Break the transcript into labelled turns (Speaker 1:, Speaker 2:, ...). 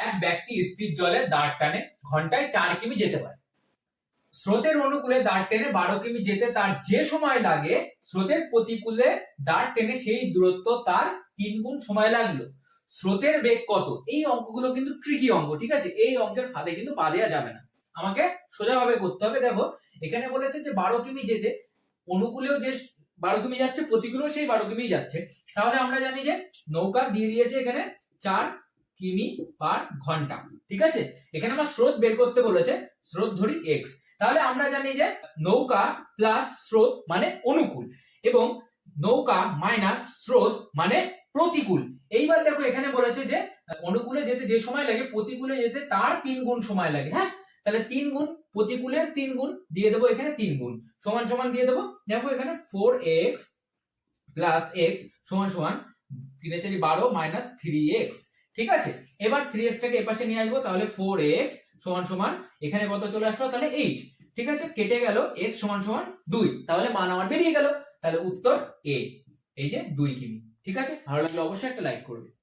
Speaker 1: এক ব্যক্তি স্থির জলে দাঁড় টানে ঘন্টায় 4 কিমি যেতে পারে। স্রোতের অনুকূলে দাঁড় টেনে 12 কিমি যেতে তার যে সময় লাগে, স্রোতের প্রতিকূলে দাঁড় টেনে সেই দূরত্ব তার 3 গুণ সময় লাগলো। স্রোতের বেগ কত? এই অঙ্কগুলো কিন্তু ট্রিকি অঙ্ক, ঠিক আছে? এই অঙ্কের ফাঁদে কিন্তু পা দেওয়া যাবে না, আমাকে সোজাভাবে করতে হবে। দেখো এখানে বলেছে যে 12 কিমি যেতে, অনুকূলেও যে 12 কিমি যাচ্ছে, প্রতিকূলেও সেই 12 কিমি যাচ্ছে। তাহলে আমরা জানি যে নৌকা দিয়ে দিয়েছে এখানে 4 কিমি পার ঘন্টা, ঠিক আছে? এখানে আমার স্রোত বের করতে বলেছে, স্রোত ধরি x। তাহলে আমরা জানি যে নৌকা প্লাস স্রোত মানে অনুকূল, এবং নৌকা মাইনাস স্রোত মানে প্রতিকূল। এইবার দেখো এখানে বলেছে যে অনুকূলে যেতে যে সময় লাগে, প্রতিকূলে যেতে তার 3 গুণ সময় লাগে। হ্যাঁ, তাহলে 3 গুণ, প্রতিকূলের 3 গুণ দিয়ে দেবো এখানে 3 গুণ, সমান সমান দিয়ে দেবো। দেখো এখানে 4x প্লাস x সমান সমান 3 4 12 মাইনাস 3x, ঠিক আছে? এবার 3x টাকে এপাশে নিয়ে আসবো, তাহলে 4x সমান সমান এখানে কত চলে আসলো, তাহলে 8, ঠিক আছে? কেটে গেল, x সমান সমান 2, তাহলে মান আমার বেরিয়ে গেল। তাহলে উত্তর এ, এই যে 2 কিমি, ঠিক আছে? ভালো লাগলে অবশ্যই একটা লাইক করবে।